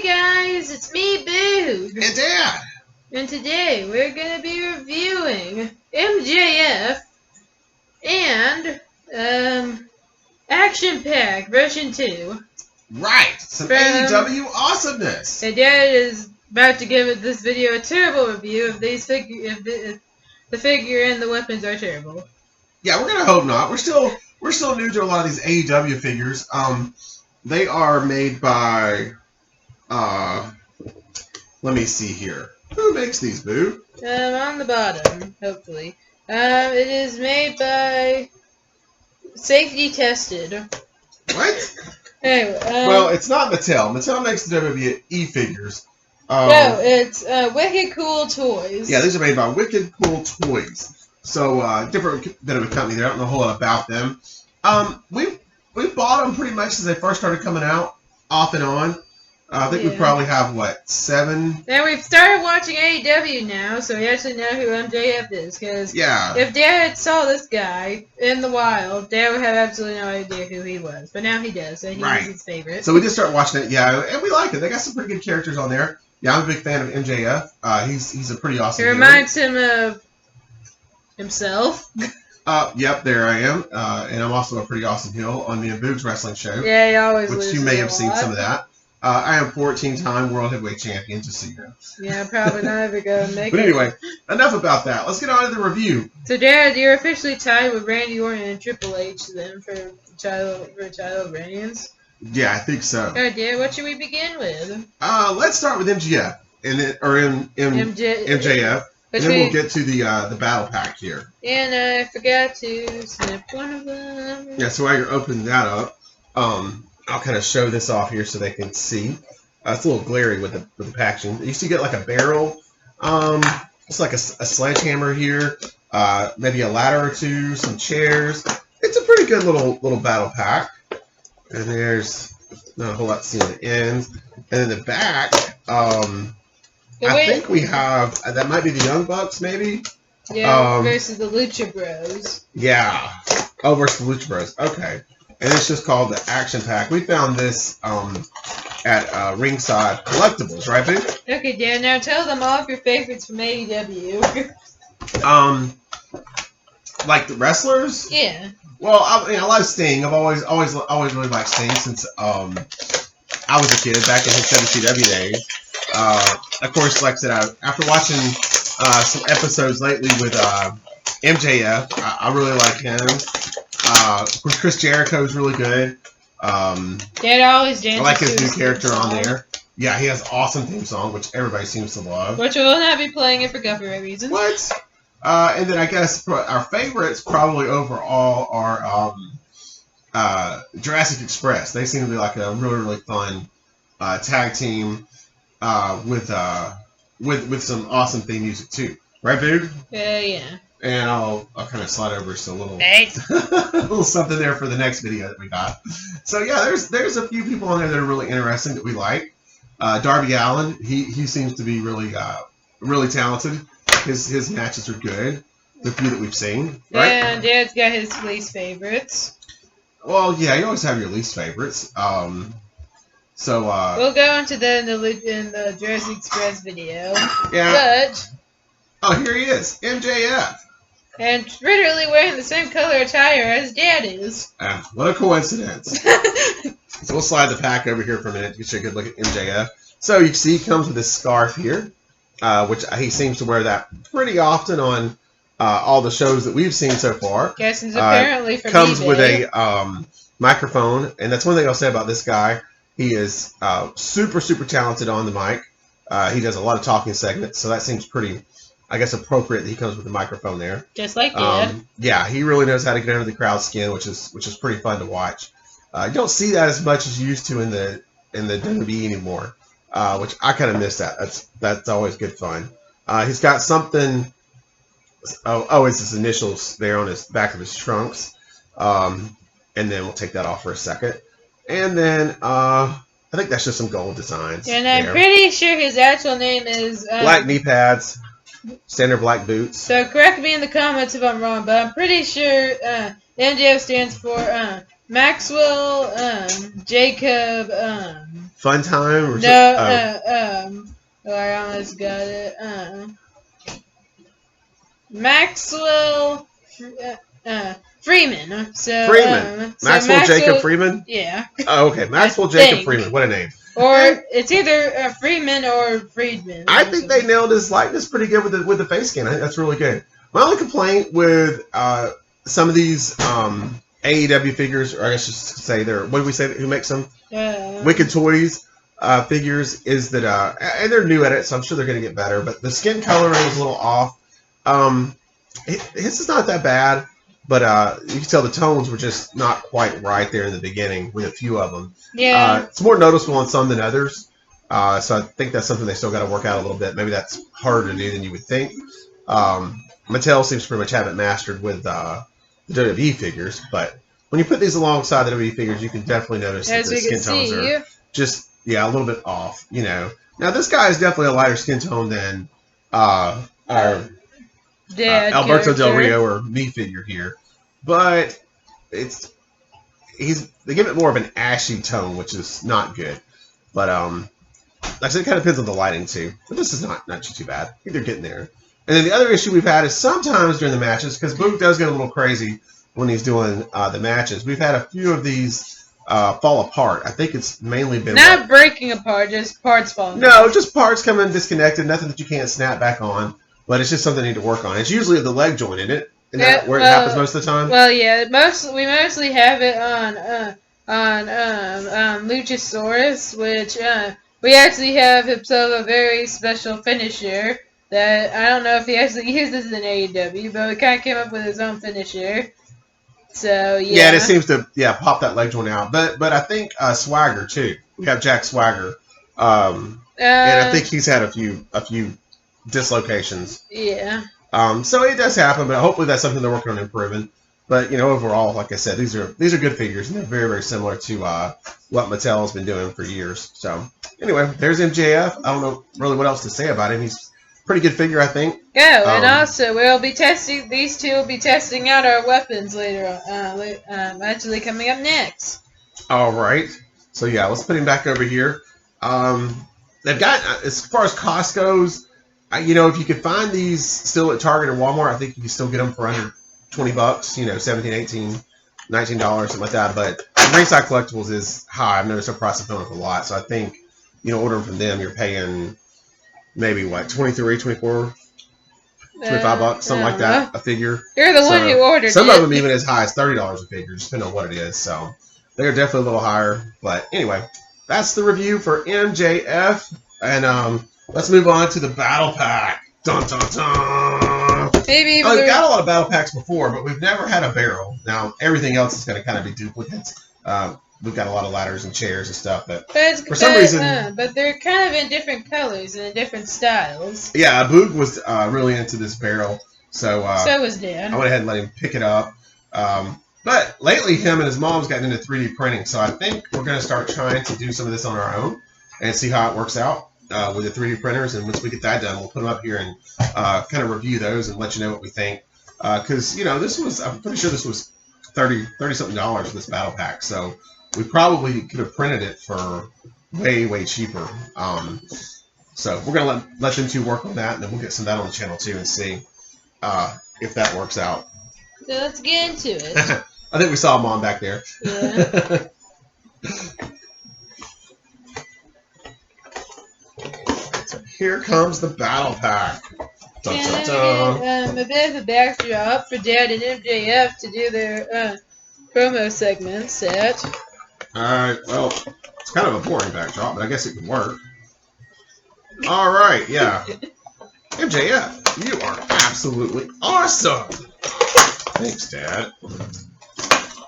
guys, it's me, Boo. And Dad. And today we're going to be reviewing MJF and Action Pack version 2. Right, some AEW awesomeness. And Dad is about to give this video a terrible review if the figure and the weapons are terrible. Yeah, we're gonna hope not. We're still new to a lot of these AEW figures. They are made by let me see here. Who makes these, Boo? On the bottom, hopefully. It is made by Safety Tested. What? Anyway, well, it's not Mattel. Mattel makes the WWE figures. No, it's Wicked Cool Toys. Yeah, these are made by Wicked Cool Toys. So different bit of a company. I don't know a whole lot about them. We've bought them pretty much since they first started coming out, off and on. I think we probably have, what, 7? Now, we've started watching AEW now, so we actually know who MJF is. Because if Dad saw this guy in the wild, Dad would have absolutely no idea who he was. But now he does, so he was his favorite. So we just started watching it, and we like it. They got some pretty good characters on there. Yeah, I'm a big fan of MJF. He's a pretty awesome It reminds him of himself. Yep, there I am. And I'm also a pretty awesome heel on the Boobs Wrestling Show. Yeah, he always which you may have seen some of that. I am 14-time World Heavyweight Champion, just so you know. Yeah, probably not ever going to make but it. Anyway, enough about that. Let's get on to the review. So, Dad, you're officially tied with Randy Orton and Triple H then for title reigns? Yeah, I think so. Alright, Dad, what should we begin with? Let's start with MJF, MJF, and then we'll get to the battle pack here. And I forgot to snip one of them. Yeah, so while you're opening that up, I'll kind of show this off here so they can see. It's a little glary with the packaging. You see, get like a barrel. It's like a sledgehammer here. Maybe a ladder or two, some chairs. It's a pretty good little battle pack. And there's not a whole lot to see on the ends. And in the back, I think we have that might be the Young Bucks, maybe. Yeah, versus the Lucha Bros. Yeah. Oh, versus the Lucha Bros. Okay. And it's just called the Action Pack. We found this at Ringside Collectibles, right, babe? Okay, Dan. Now tell them all of your favorites from AEW. Like the wrestlers? Yeah. Well, I love Sting. I've always really liked Sting since I was a kid back in his WCW days. Of course, like I said, after watching some episodes lately with MJF, I really like him. Of course, Chris Jericho is really good. Dad always dances. I like his new character on there. Yeah, he has an awesome theme song, which everybody seems to love. Which will not be playing it for copyright reasons. What? And then I guess our favorites probably overall are Jurassic Express. They seem to be like a really fun tag team with some awesome theme music too. Right, dude? Yeah. And I'll kind of slide over just a little, a little something there for the next video that we got. So yeah, there's a few people on there that are really interesting that we like. Darby Allin, he seems to be really talented. His matches are good. The few that we've seen, right? Yeah, and Dad's got his least favorites. Well, yeah, you always have your least favorites. We'll go into that in the Jurassic Express video. Yeah. But here he is, MJF. And literally wearing the same color attire as Dad is. What a coincidence. So we'll slide the pack over here for a minute to get you a good look at MJF. So you can see he comes with this scarf here, which he seems to wear that pretty often on all the shows that we've seen so far. Guessing's apparently from comes eBay. with a microphone, and that's one thing I'll say about this guy. He is super talented on the mic. He does a lot of talking segments, so that seems pretty, I guess, appropriate that he comes with a microphone there. Just like Dad. Yeah, he really knows how to get under the crowd's skin, which is pretty fun to watch. You don't see that as much as you used to in the WWE anymore, which I kind of miss that. That's always good fun. He's got something. It's his initials there on his back of his trunks, and then we'll take that off for a second, and then I think that's just some gold designs. And I'm pretty sure his actual name is black knee pads. Standard black boots. So correct me in the comments if I'm wrong, but I'm pretty sure MJF stands for Maxwell Jacob Fun Time? Or I almost got it. Maxwell Freeman. Freeman. Maxwell Jacob Freeman? Yeah. Oh, okay. Maxwell Jacob Freeman. What a name. Or it's either Freeman or Friedman. I think they nailed his likeness pretty good with the face scan. I think that's really good. My only complaint with some of these AEW figures, or I guess just say what do we say? Who makes them? Wicked Toys figures is that, and they're new at it, so I'm sure they're going to get better. But the skin coloring was a little off. His is not that bad, but you can tell the tones were just not quite right there in the beginning with a few of them. Yeah, it's more noticeable on some than others. So I think that's something they still got to work out a little bit. Maybe that's harder to do than you would think. Mattel seems to pretty much have it mastered with the WWE figures, but when you put these alongside the WWE figures, you can definitely notice that the skin tones are just a little bit off. Now this guy is definitely a lighter skin tone than our Alberto Del Rio or me figure here, but they give it more of an ashy tone, which is not good. But like I said, it kind of depends on the lighting too. But this is not too bad. I think they're getting there. And then the other issue we've had is sometimes during the matches, because Boog does get a little crazy when he's doing the matches. We've had a few of these fall apart. I think it's mainly been not breaking apart, just parts falling. No, just parts coming disconnected. Nothing that you can't snap back on. But it's just something they need to work on. It's usually the leg joint, isn't it? Isn't that where it happens most of the time? Well, yeah, we mostly have it on Luchasaurus, which we actually have himself a very special finisher that I don't know if he actually uses in AEW, but we kind of came up with his own finisher. So yeah. Yeah, it seems to pop that leg joint out. But I think Swagger too. We have Jack Swagger, and I think he's had a few dislocations. Yeah. So it does happen, but hopefully that's something they're working on improving. But overall, like I said, these are good figures, and they're very, very similar to what Mattel has been doing for years. So anyway, there's MJF. I don't know really what else to say about him. He's a pretty good figure, I think. Yeah, and also these two will be testing out our weapons later on. Actually coming up next. All right. So yeah, let's put him back over here. They've got, as far as cost goes, if you could find these still at Target or Walmart, I think you can still get them for under $20, $17, $18, $19, something like that. But Ringside Collectibles is high. I've noticed their price of going up a lot. So I think, ordering from them, you're paying maybe, what, $23, $24, $25, something like that, a figure. You're the one who ordered some of them even as high as $30 a figure, just depending on what it is. So they're definitely a little higher. But anyway, that's the review for MJF. And let's move on to the Battle Pack. Dun, dun, dun. Maybe we've got a lot of Battle Packs before, but we've never had a barrel. Now, everything else is going to kind of be duplicates. We've got a lot of ladders and chairs and stuff, but for some reason... but they're kind of in different colors and in different styles. Yeah, Boog was really into this barrel, so was Dan. I went ahead and let him pick it up. But lately, him and his mom's gotten into 3D printing, so I think we're going to start trying to do some of this on our own and see how it works out with the 3D printers. And once we get that done, we'll put them up here and kind of review those and let you know what we think. Because, I'm pretty sure this was $30-something for this Battle Pack, so we probably could have printed it for way, way cheaper. So we're going to let them two work on that, and then we'll get some of that on the channel too and see if that works out. So let's get into it. I think we saw Mom back there. Yeah. So here comes the Battle Pack. Dun, dun, dun. A bit of a backdrop for Dad and MJF to do their promo segment set. Alright, well, it's kind of a boring backdrop, but I guess it can work. Alright, yeah. MJF, you are absolutely awesome! Thanks, Dad.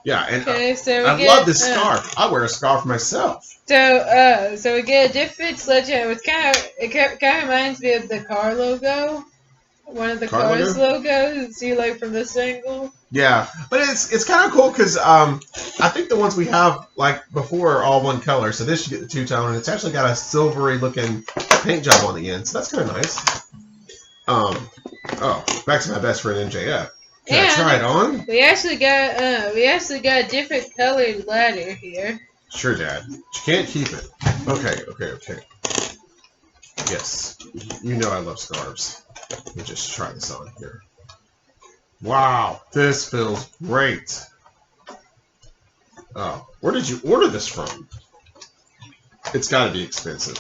Yeah, and I love this scarf. I wear a scarf myself. So we get a different sledgehammer. It kind of reminds me of the car logo. One of the car's logos. See, like from this angle. Yeah, but it's kind of cool because I think the ones we have like before are all one color. So this you get the two-tone, and it's actually got a silvery looking paint job on the end. So that's kind of nice. Back to my best friend MJF. Can I try it on? We actually got a different colored ladder here. Sure, Dad. But you can't keep it. Okay. Yes. You know I love scarves. Let me just try this on here. Wow, this feels great. Oh, where did you order this from? It's got to be expensive.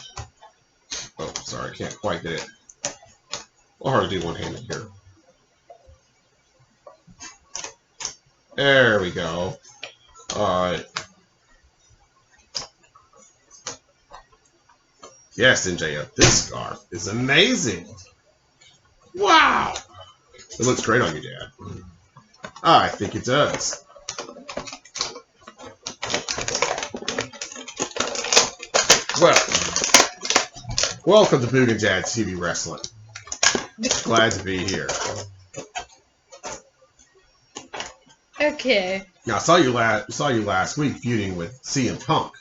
Oh, sorry, I can't quite get it. Well, hard to do one-handed here. There we go. Alright. Yes, MJF, this scarf is amazing. Wow! It looks great on you, Dad. I think it does. Well, welcome to Boog and Dad TV Wrestling. Glad to be here. Okay. Now, I saw you last week feuding with CM Punk.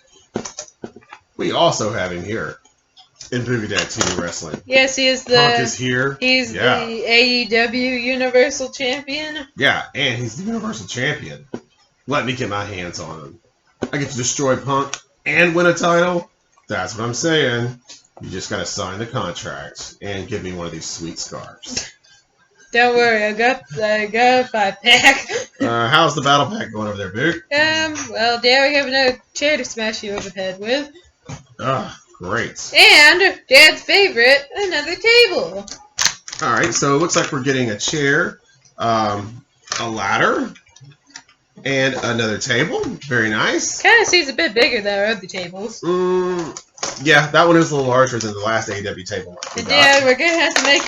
We also have him here in Boog and Dad TV Wrestling. Yes, he is the... Punk is here. He's the AEW Universal Champion. Yeah, and he's the Universal Champion. Let me get my hands on him. I get to destroy Punk and win a title. That's what I'm saying. You just gotta sign the contract and give me one of these sweet scarves. Don't worry, I got a 5-pack. How's the battle pack going over there, Boog? Well, Dad, we have another chair to smash you over the head with. Great. And Dad's favorite, another table. All right, so it looks like we're getting a chair, a ladder, and another table. Very nice. Kind of seems a bit bigger than our other tables. Yeah, that one is a little larger than the last AEW table. And Dad, we're gonna have to make.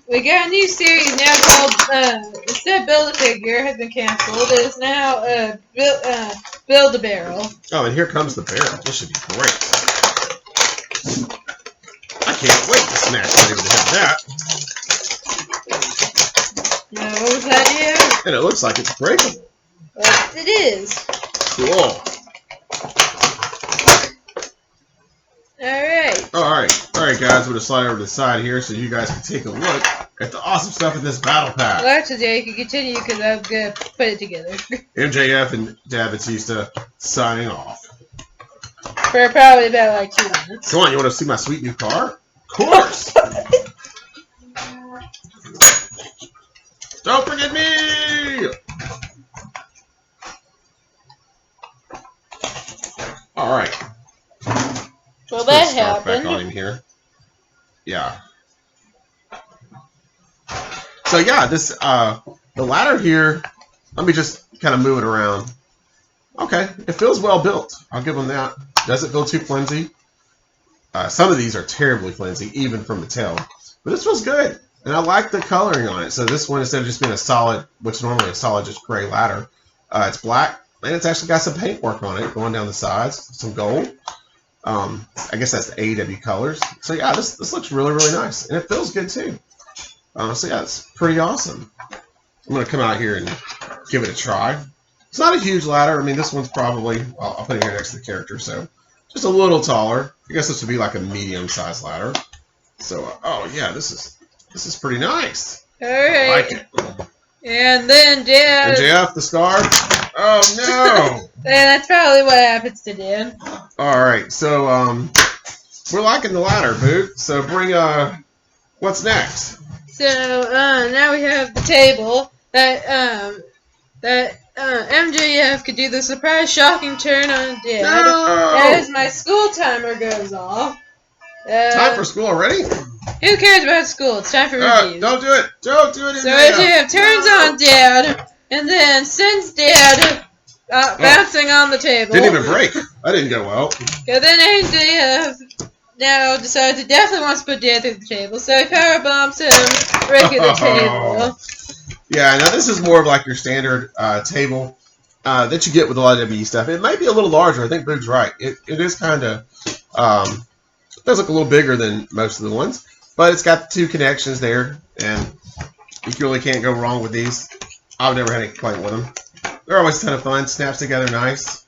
We got a new series now called instead of Build-A-Figure has been canceled. It is now Build-A-Barrel. Oh, and here comes the barrel. This should be great. I can't wait to smash somebody with the head of that. What was that, Dad? And it looks like it's breakable. It is. Cool. Alright, guys. We're going to slide over to the side here so you guys can take a look at the awesome stuff in this battle pack. Well, actually, Jay, you can continue because I'm going to put it together. MJF and Dad Batista signing off. For probably about like 2 minutes. Come on, you want to see my sweet new car? Of course! Don't forget me! Alright. Well, that happened. Back on him here. Yeah. So yeah, this the ladder here. Let me just kind of move it around. Okay, it feels well built. I'll give them that. Doesn't feel too flimsy. Some of these are terribly flimsy, even from Mattel. But this feels good, and I like the coloring on it. So this one, instead of just being a solid, which is normally a solid just gray ladder, it's black, and it's actually got some paintwork on it going down the sides, some gold. I guess that's the AEW colors. So yeah, this looks really, really nice. And it feels good too. So yeah, it's pretty awesome. I'm going to come out here and give it a try. It's not a huge ladder. I mean, this one's probably, I'll put it here next to the character, so just a little taller. I guess this would be like a medium-sized ladder. So, oh yeah, this is pretty nice. All right. I like it. And then Dad. MJF, the scarf. Oh no. And that's probably what happens to Dan. All right, so we're liking the ladder, Boog. So bring what's next? So now we have the table that MJF could do the surprise shocking turn on Dad as my school timer goes off. Time for school already? Who cares about school? It's time for reviews. Don't do it. Don't do it. So MJF turns on Dad and then sends Dad bouncing on the table. Didn't even break. That didn't go well. And then MJF now decides he definitely wants to put Dad through the table, so he power bombs him right through the table. Yeah, now this is more of like your standard table that you get with a lot of WWE stuff. It might be a little larger. I think Boog's right. It is kind of does look a little bigger than most of the ones, but it's got 2 connections there, and you really can't go wrong with these. I've never had any complaint with them. They're always a ton of fun. Snaps together nice.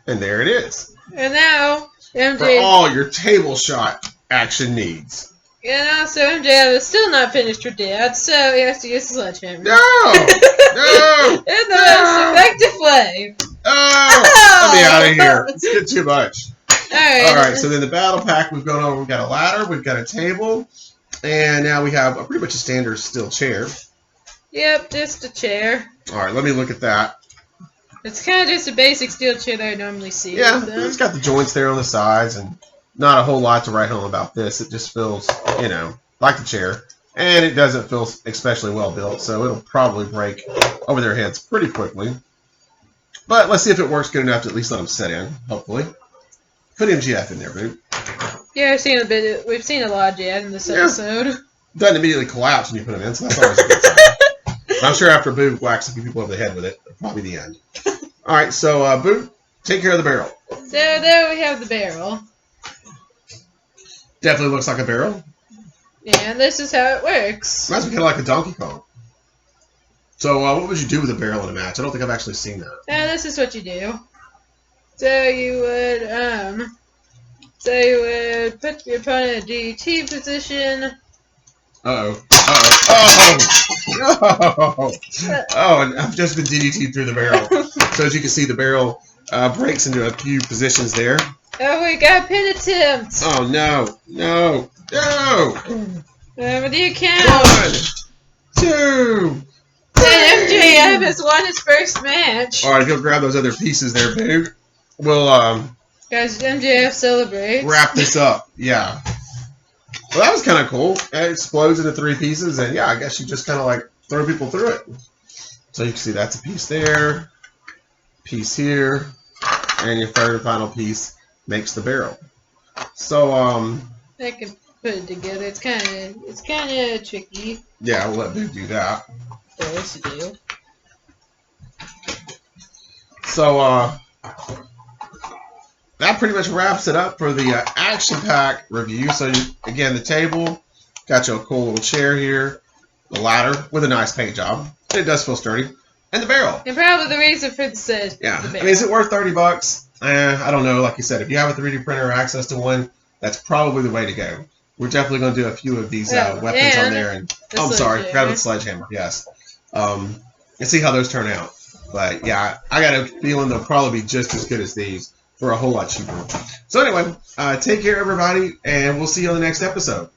And there it is. And now, MJF... For all your table shot action needs. And also, MJF is still not finished with Dad, so he has to use the sledgehammer. No! No! In the most effective way. Oh! Let me out of here. It's too much. All right. So then the battle pack we've gone over. We've got a ladder. We've got a table. And now we have pretty much a standard steel chair. Yep, just a chair. All right. Let me look at that. It's kind of just a basic steel chair that I normally see. Yeah, it's got the joints there on the sides, and not a whole lot to write home about this. It just feels, like the chair. And it doesn't feel especially well built, so it'll probably break over their heads pretty quickly. But let's see if it works good enough to at least let them set in, hopefully. Put MJF in there, Boo. Yeah, we've seen a lot of Jad in this episode. Doesn't immediately collapse when you put him in, so that's always a good sign. I'm sure after Boo whacks a few people over the head with it, it'll probably be the end. All right, so Boo, take care of the barrel. So there we have the barrel. Definitely looks like a barrel. Yeah, and this is how it works. Reminds me kind of like a Donkey Kong. So what would you do with a barrel in a match? I don't think I've actually seen that. Now this is what you do. So you would put your opponent in a DDT position. Oh, and I've just been DDT'd through the barrel. So as you can see, the barrel breaks into a few positions there. Oh, we got a pin attempt. Oh, no. With the account. 1, 2. And MJF has won his first match. All right, go grab those other pieces there, babe. We'll guys, MJF celebrates. Wrap this up. Yeah. Well, that was kind of cool. It explodes into 3 pieces, and yeah, I guess you just kind of like throw people through it. So you can see that's a piece there, piece here, and your third and final piece makes the barrel. So I can put it together. It's kind of tricky. Yeah, we'll let Duke do that. Yes, you do. So that pretty much wraps it up for the Action Pack review. So again, the table, got you a cool little chair here, the ladder with a nice paint job. It does feel sturdy, and the barrel. And probably the reason for the set. Yeah, I mean, is it worth $30? I don't know. Like you said, if you have a 3D printer or access to one, that's probably the way to go. We're definitely going to do a few of these weapons on there. And I'm sorry, grab the sledgehammer. Yes, and see how those turn out. But yeah, I got a feeling they'll probably be just as good as these for a whole lot cheaper. So anyway, take care, everybody, and we'll see you on the next episode.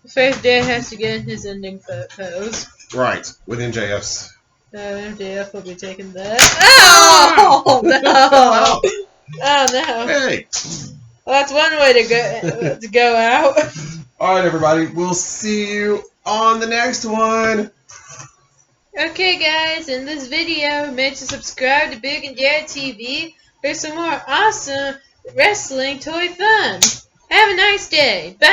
First, Jay has to get in his ending pose. Right, with MJF's. MJF will be taking that. Oh no! Oh no! Hey. Well, that's one way to go out. All right, everybody. We'll see you on the next one. Okay, guys. In this video, remember to subscribe to Big and Jared TV for some more awesome wrestling toy fun. Have a nice day. Bye.